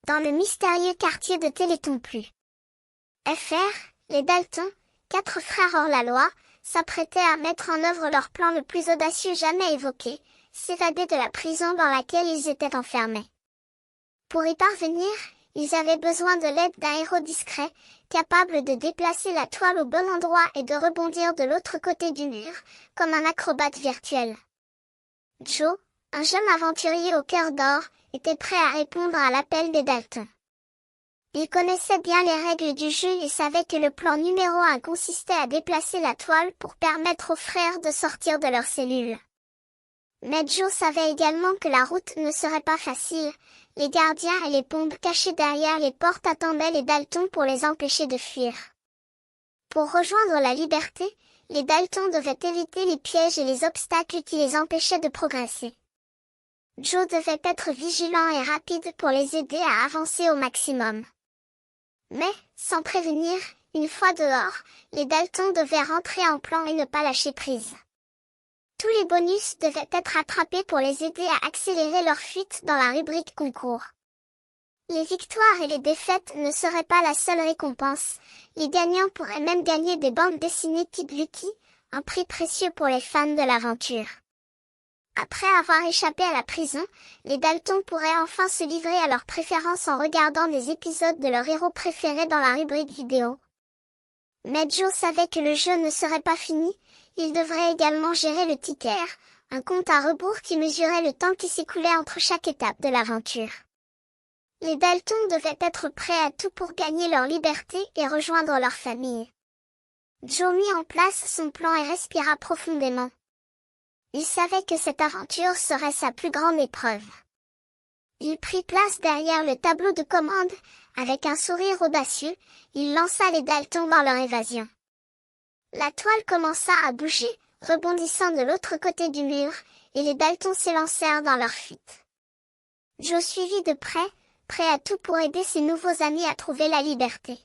dans le mystérieux quartier de Télétoon-Plus. Fr, les Dalton, 4 frères hors la loi, s'apprêtaient à mettre en œuvre leur plan le plus audacieux jamais évoqué, s'évader de la prison dans laquelle ils étaient enfermés. Pour y parvenir, ils avaient besoin de l'aide d'un héros discret, capable de déplacer la toile au bon endroit et de rebondir de l'autre côté du mur, comme un acrobate virtuel. Joe, un jeune aventurier au cœur d'or, était prêt à répondre à l'appel des Dalton. Il connaissait bien les règles du jeu et savait que le plan numéro 1 consistait à déplacer la toile pour permettre aux frères de sortir de leur cellule. Mais Joe savait également que la route ne serait pas facile, les gardiens et les pompes cachés derrière les portes attendaient les Dalton pour les empêcher de fuir. Pour rejoindre la liberté, les Dalton devaient éviter les pièges et les obstacles qui les empêchaient de progresser. Joe devait être vigilant et rapide pour les aider à avancer au maximum. Mais, sans prévenir, une fois dehors, les Dalton devaient rentrer en plan et ne pas lâcher prise. Tous les bonus devaient être attrapés pour les aider à accélérer leur fuite dans la rubrique concours. Les victoires et les défaites ne seraient pas la seule récompense, les gagnants pourraient même gagner des bandes dessinées type Lucky, un prix précieux pour les fans de l'aventure. Après avoir échappé à la prison, les Dalton pourraient enfin se livrer à leurs préférences en regardant des épisodes de leur héros préféré dans la rubrique vidéo. Mais Joe savait que le jeu ne serait pas fini, il devrait également gérer le ticker, un compte à rebours qui mesurait le temps qui s'écoulait entre chaque étape de l'aventure. Les Dalton devaient être prêts à tout pour gagner leur liberté et rejoindre leur famille. Joe mit en place son plan et respira profondément. Il savait que cette aventure serait sa plus grande épreuve. Il prit place derrière le tableau de commande, avec un sourire audacieux, il lança les Dalton dans leur évasion. La toile commença à bouger, rebondissant de l'autre côté du mur, et les Dalton s'élancèrent dans leur fuite. Joe suivit de près, prêt à tout pour aider ses nouveaux amis à trouver la liberté.